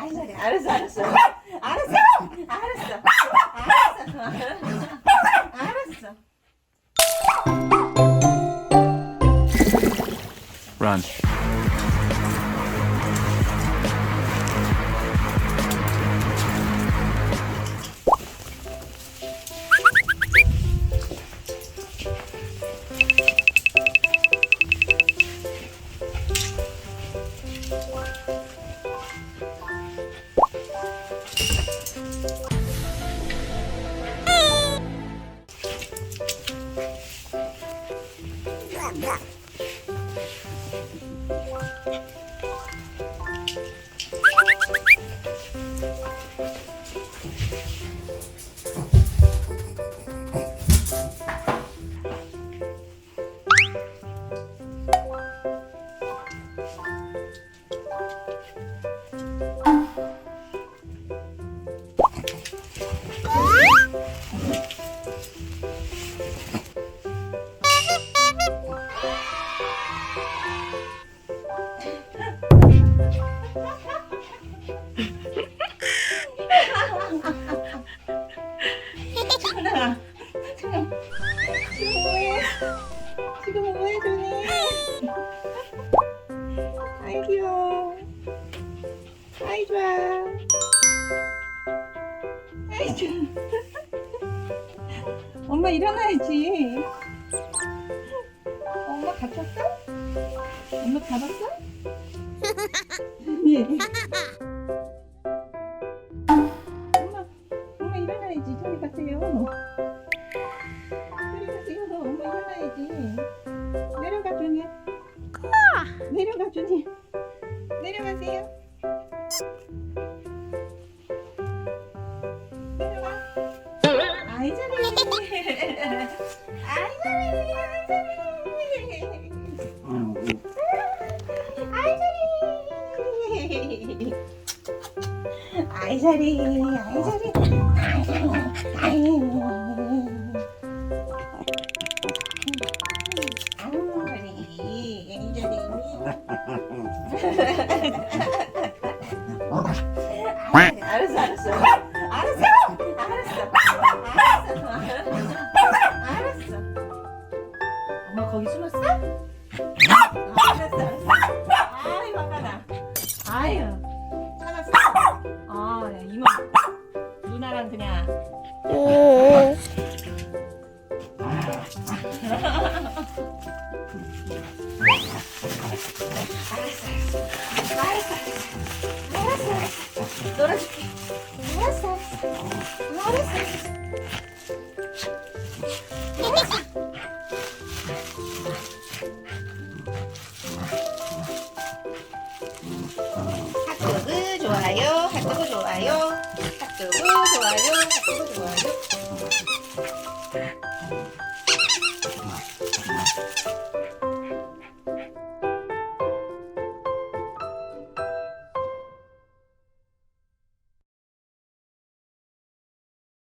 아이자리 알았어. Run. 지금 뭐해 준이? 아이 귀여워. 아이 좋아. 아이 좋아. 엄마 일어나야지. 엄마 갇혔어? 엄마 잡았어? 예. 엄마 일어나야지. 저리 가세요. 저리 가세요. 엄마 일어나야지. 내려가 준이. 내려가 준이. 내려가세요. 내려가. 아이 잘해. 아이 잘해. 아이 잘해. 아이 잘해. 아이 잘해. 아이. 알았어. 엄마 거기 숨었어? 알았어. 아이 화가나. 아유 찾았어. 아 이모 누나랑 그냥. 알았어. 놀아줄게. 알았어. 핫도그 좋아요. 핫도그 좋아요. 핫도그 좋아요. 핫도그 좋아요.